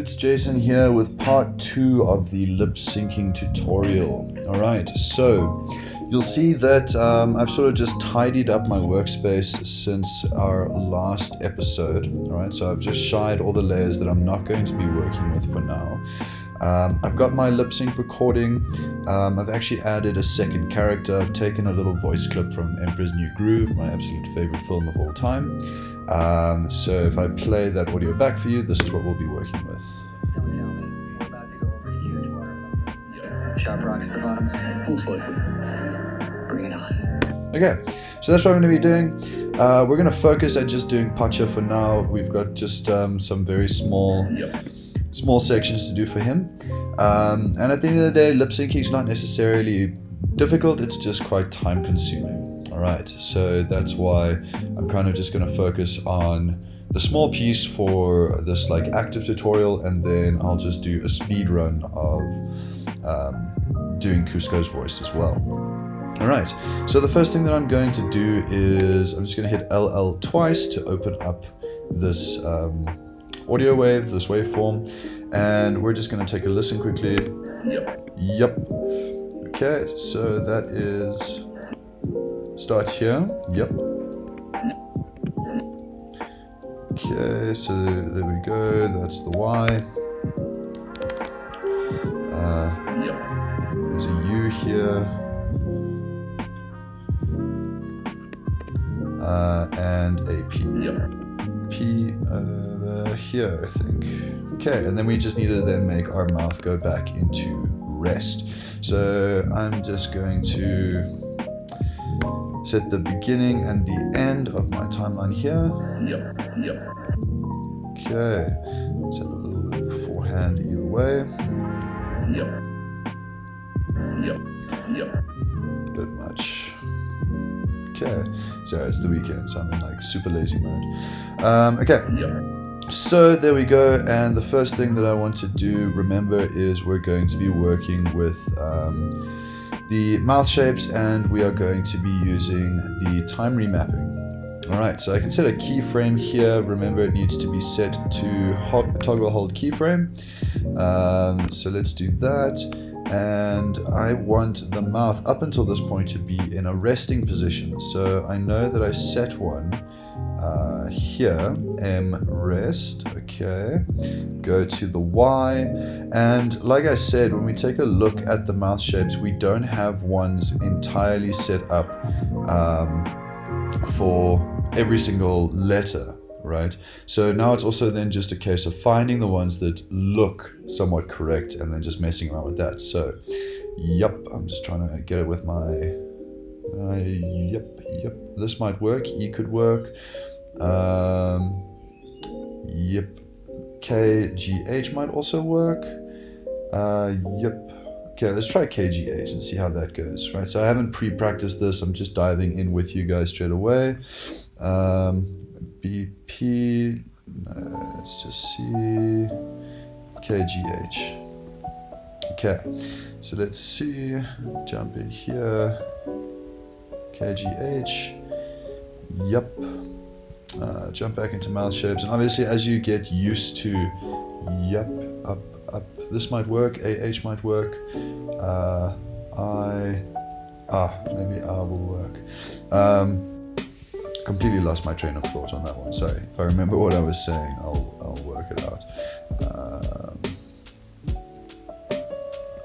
it's Jason here with part 2 of the lip syncing tutorial. Alright, so you'll see that I've sort of just tidied up my workspace since our last episode. Alright, so I've just shied all the layers that I'm not going to be working with for now. I've got my lip sync recording. I've actually added a second character. I've taken a little voice clip from Emperor's New Groove, my absolute favorite film of all time. So if I play that audio back for you, this is what we'll be working with. Don't tell me we're about to go over a huge waterfall. Sharp rocks at the bottom? Most likely. Bring it on. Okay, so that's what I'm going to be doing. We're going to focus at just doing pacha for now. We've got just some very small sections to do for him. And at the end of the day, lip syncing is not necessarily difficult, it's just quite time consuming. Alright, so that's why I'm kind of just going to focus on the small piece for this like active tutorial, and then I'll just do a speed run of doing Cusco's voice as well. Alright, so the first thing that I'm going to do is I'm just going to hit LL twice to open up this audio wave, this waveform, and we're just going to take a listen quickly. Yep. Okay, so that is starts here. Yep. Okay, so there we go. That's the Y. There's a U here. And a P. P over here, I think. Okay, and then we just need to then make our mouth go back into rest. So I'm just going to set the beginning and the end of my timeline here. Okay, let's have a little bit beforehand either way. Bit much. Okay, so it's the weekend, so I'm in like super lazy mode. Okay, so there we go, and the first thing that I want to do, remember, is we're going to be working with the mouth shapes, and we are going to be using the time remapping. Alright, so I can set a keyframe here. Remember, it needs to be set to toggle hold keyframe. So let's do that. And I want the mouth up until this point to be in a resting position. So I know that I set one here, M rest, okay, go to the Y, and like I said, when we take a look at the mouth shapes, we don't have ones entirely set up for every single letter, right? So now it's also then just a case of finding the ones that look somewhat correct and then just messing around with that. So, yep, I'm just trying to get it with my, yep, this might work, E could work. Yep, KGH might also work. Yep. Okay, let's try KGH and see how that goes. Right, so I haven't pre-practiced this. I'm just diving in with you guys straight away. BP. Let's just see. KGH. Okay, so let's see. Jump in here. KGH. Yep. Jump back into mouth shapes, and obviously as you get used to up, this might work, AH might work, maybe R will work. Completely lost my train of thought on that one, sorry. If I remember what I was saying, I'll work it out.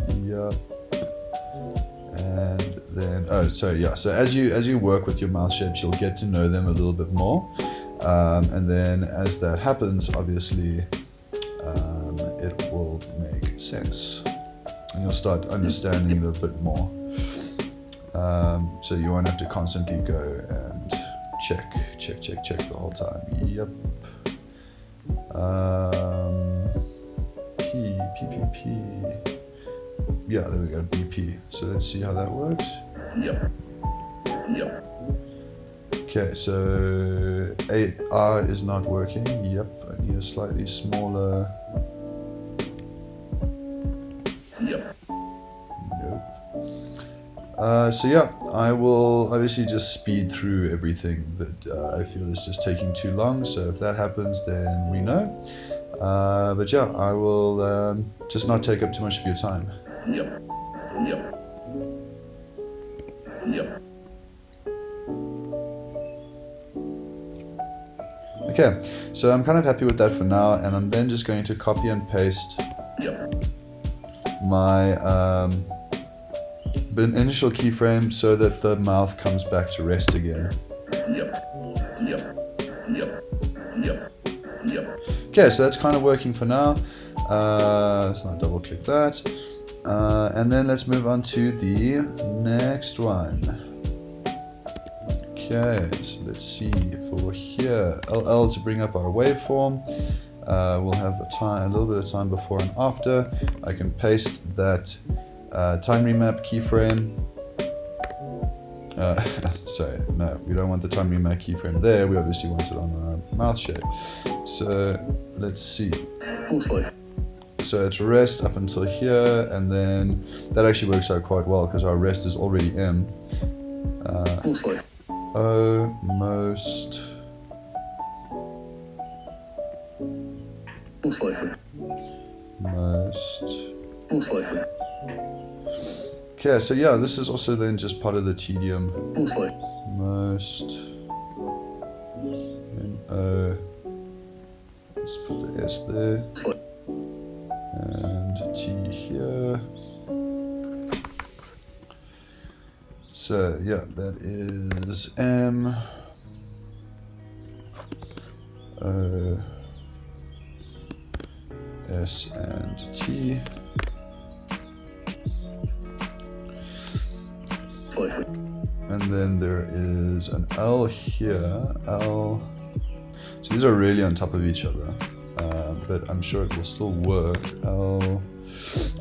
Yep. And then, so as you work with your mouth shapes, you'll get to know them a little bit more. And then as that happens, obviously, it will make sense. And you'll start understanding it a bit more. So you won't have to constantly go and check the whole time. Yep. P. Yeah, there we go, BP. So let's see how that works. Yep. Okay, so AR is not working. Yep, I need a slightly smaller. Yep. Nope. So yeah, I will obviously just speed through everything that I feel is just taking too long. So if that happens, then we know. But yeah, I will just not take up too much of your time. Yep. Yep. Yep. Okay, so I'm kind of happy with that for now, and I'm then just going to copy and paste my initial keyframe so that the mouth comes back to rest again. Okay, so that's kind of working for now. Let's not double click that. And then let's move on to the next one. Okay, so let's see for here, LL to bring up our waveform. We'll have a little bit of time before and after. I can paste that time remap keyframe. Sorry, no, we don't want the time remap keyframe there. We obviously want it on our mouth shape. So let's see. So it's rest up until here, and then that actually works out quite well because our rest is already M. Most okay, so yeah, this is also then just part of the tedium. Most and O. Let's put the S there. And T here. So yeah, that is M, O, S, and T. And then there is an L here, L. So these are really on top of each other, but I'm sure it will still work. L.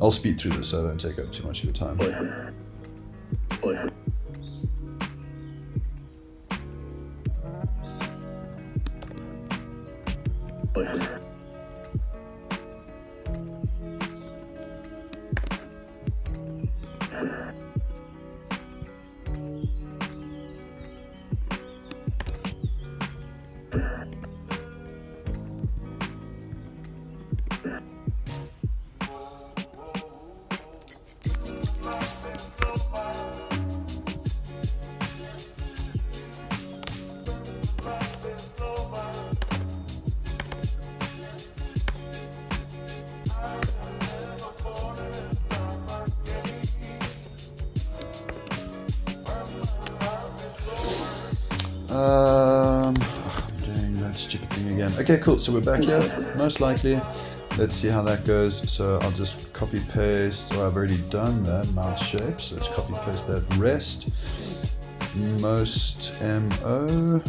I'll speed through this so I don't take up too much of your time. I'm doing that stupid thing again. Okay, cool. So we're back here, most likely. Let's see how that goes. So I'll just copy paste. Well, I've already done that mouth shape. So let's copy paste that rest. Most MO.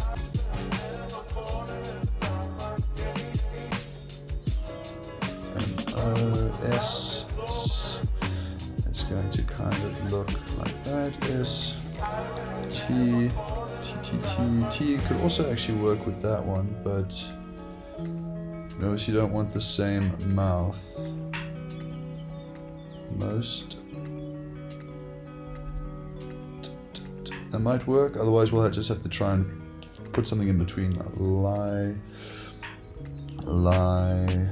MOS is going to kind of look like that. S T. T could also actually work with that one, but notice you don't want the same mouth. Most. That might work, otherwise we'll just have to try and put something in between. Lie, I.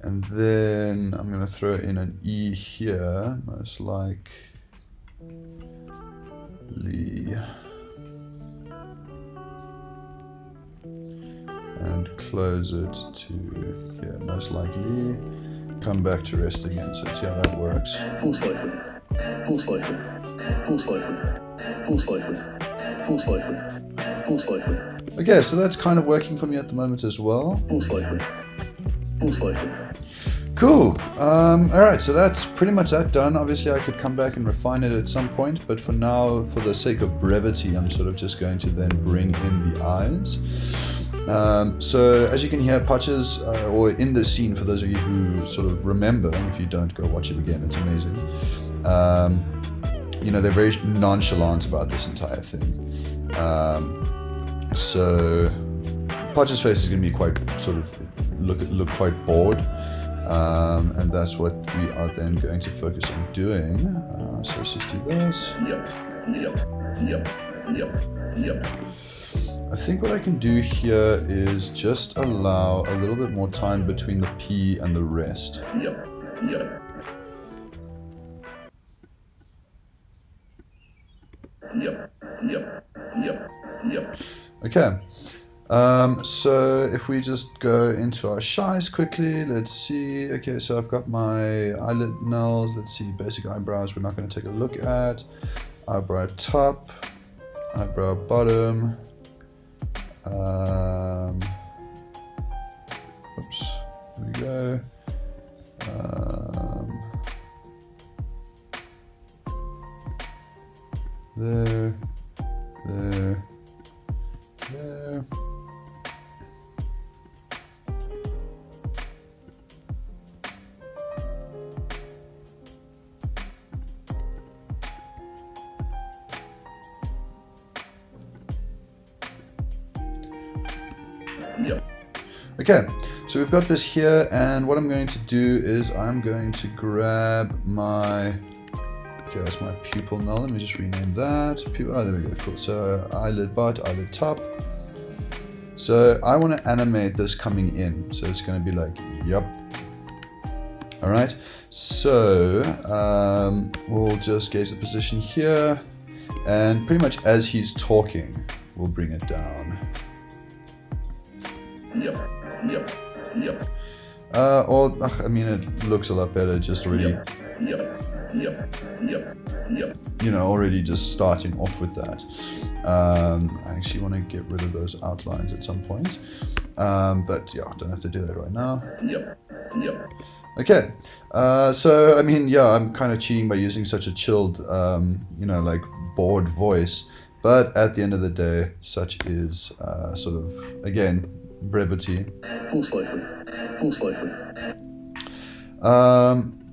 And then I'm going to throw in an E here, most likely. And close it to here, most likely. Come back to rest again, so let's see how that works. Most likely. Most likely. Most likely. Most likely. Most likely. Most likely. Okay, so that's kind of working for me at the moment as well. Most likely. Most likely. Cool. Alright, so that's pretty much that done. Obviously I could come back and refine it at some point, but for now, for the sake of brevity, I'm sort of just going to then bring in the eyes. So as you can hear, Patches, or in this scene, for those of you who sort of remember, if you don't, go watch it again, it's amazing. You know, they're very nonchalant about this entire thing. So Podger's face is going to be quite sort of look quite bored, and that's what we are then going to focus on doing. So let's just do this. I think what I can do here is just allow a little bit more time between the P and the rest. Okay. So if we just go into our shies quickly, let's see. Okay, so I've got my eyelid nails. Let's see, basic eyebrows we're not going to take a look at. Eyebrow top, eyebrow bottom. Oops, there we go. There. Okay, so we've got this here, and what I'm going to do is I'm going to grab my, okay, that's my pupil now. Let me just rename that. Oh, there we go, cool. So eyelid bot, eyelid top. So I want to animate this coming in. So it's going to be like, yup. All right, so we'll just gauge the position here, and pretty much as he's talking, we'll bring it down. Or, I mean, it looks a lot better just already, you know, already just starting off with that. I actually want to get rid of those outlines at some point, but yeah, don't have to do that right now. Okay, so I mean, yeah, I'm kind of cheating by using such a chilled, you know, like bored voice, but at the end of the day, such is sort of, again, brevity. Most likely.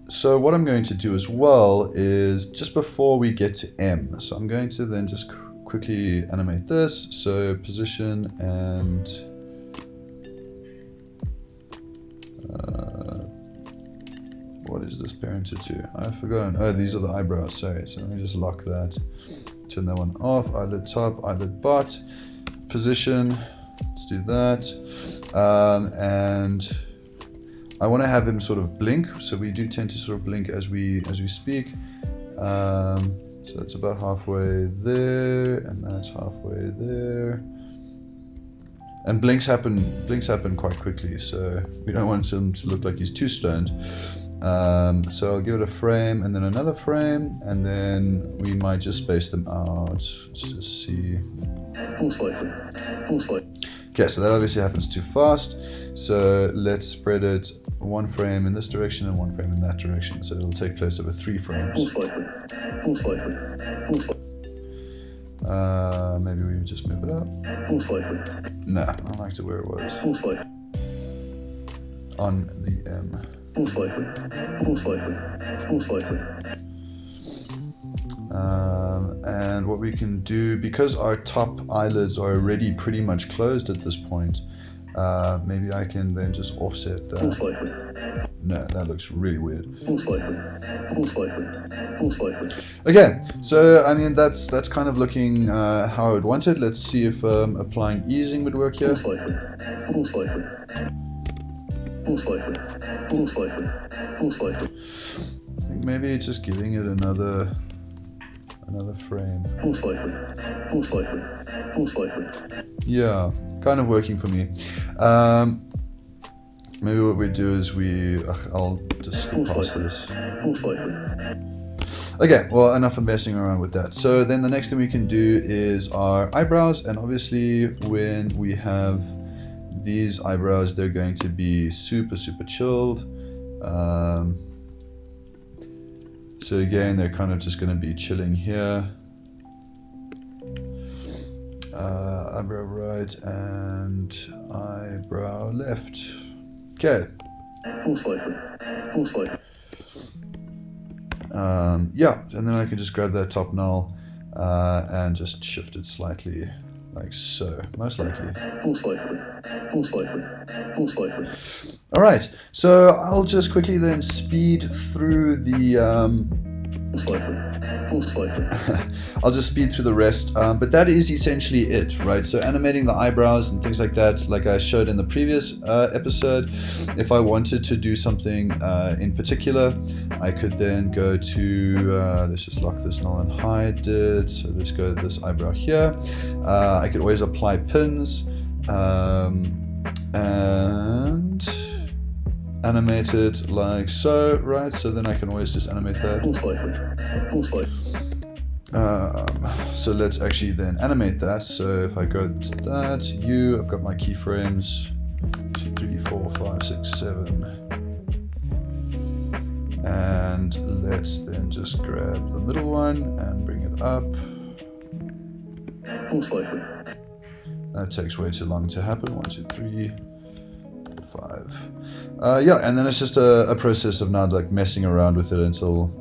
So what I'm going to do as well is just before we get to M, so I'm going to then just quickly animate this. So position and what is this parented to? I've forgotten. Oh, these are the eyebrows. Sorry. So let me just lock that. Turn that one off. Eyelid top, eyelid bot. Position. Let's do that. And I want to have him sort of blink. So we do tend to sort of blink as we speak. So that's about halfway there, and that's halfway there. And blinks happen quite quickly, so we don't want him to look like he's too stoned. So I'll give it a frame and then another frame, and then we might just space them out. Let's just see. Most likely. Okay, so that obviously happens too fast. So let's spread it one frame in this direction and one frame in that direction. So it'll take place over 3 frames. Most likely. Maybe we just move it up. Most likely. Nah, I like it where it was. Most likely. On the M. Most likely. And what we can do, because our top eyelids are already pretty much closed at this point, maybe I can then just offset that. Most likely. No, that looks really weird. Most likely. Okay, so I mean that's kind of looking how I would want it. Let's see if applying easing would work here. Most likely. I think maybe just giving it another frame. Most likely. Yeah, kind of working for me. Maybe what we do is I'll just skip past this. Most likely. Okay, well, enough of messing around with that. So then the next thing we can do is our eyebrows, and obviously when we have these eyebrows, they're going to be super chilled. So again, they're kind of just going to be chilling here. Eyebrow right and eyebrow left. Okay. Most likely. Yeah, and then I can just grab that top null and just shift it slightly like so, most likely. Most likely. Most likely. Most likely. All right, so I'll just quickly then speed through the. Most likely. Most likely. I'll just speed through the rest, but that is essentially it, right? So animating the eyebrows and things like that, like I showed in the previous episode, if I wanted to do something in particular, I could then go to, let's just lock this null and hide it. So let's go to this eyebrow here. I could always apply pins and animate it like so, right? So then I can always just animate that. Most likely. Most likely. So let's actually then animate that. So if I go to that, I've got my keyframes 2, 3, 4, 5, 6, 7, and let's then just grab the middle one and bring it up. Most likely. That takes way too long to happen. 1, 2, 3, 5. Yeah, and then it's just a process of now like messing around with it until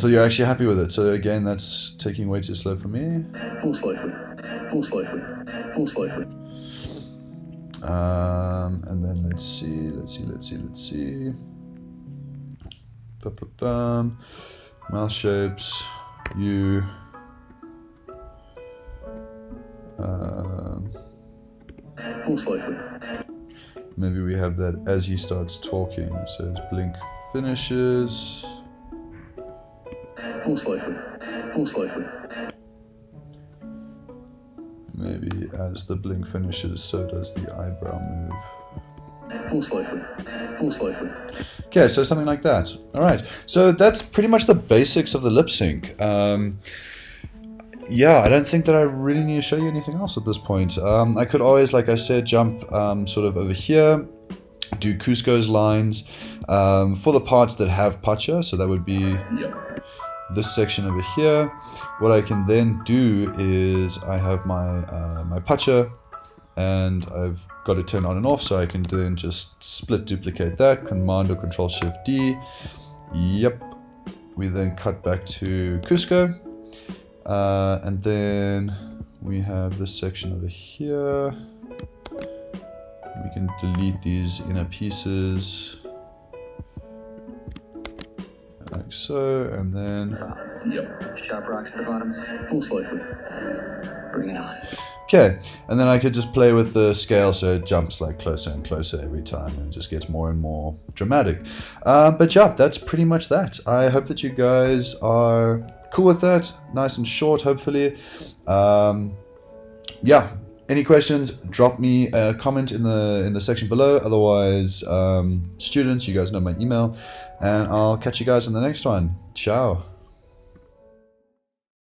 you're actually happy with it. So again, that's taking way too slow for me. Most likely. Most likely. Most likely. And then let's see. Mouth shapes. Most likely. Maybe we have that as he starts talking. So his blink finishes. Most likely. Most likely. Maybe as the blink finishes, so does the eyebrow move. Most likely. Most likely. Okay, so something like that. All right. So that's pretty much the basics of the lip sync. Yeah, I don't think that I really need to show you anything else at this point. I could always, like I said, jump sort of over here, do Cusco's lines for the parts that have pacha. So that would be this section over here. What I can then do is I have my my pacha, and I've got it turned on and off, so I can then just split duplicate that, Command or Control Shift D. Yep. We then cut back to Cusco. And then we have this section over here. We can delete these inner pieces like so, and then Sharp rocks at the bottom. Most likely. Bring it on. okay, and then I could just play with the scale so it jumps like closer and closer every time and just gets more and more dramatic. But yeah, that's pretty much that. I hope that you guys are cool with that. Nice and short, hopefully. Yeah, any questions, drop me a comment in the section below. Otherwise, students, you guys know my email, and I'll catch you guys in the next one. Ciao.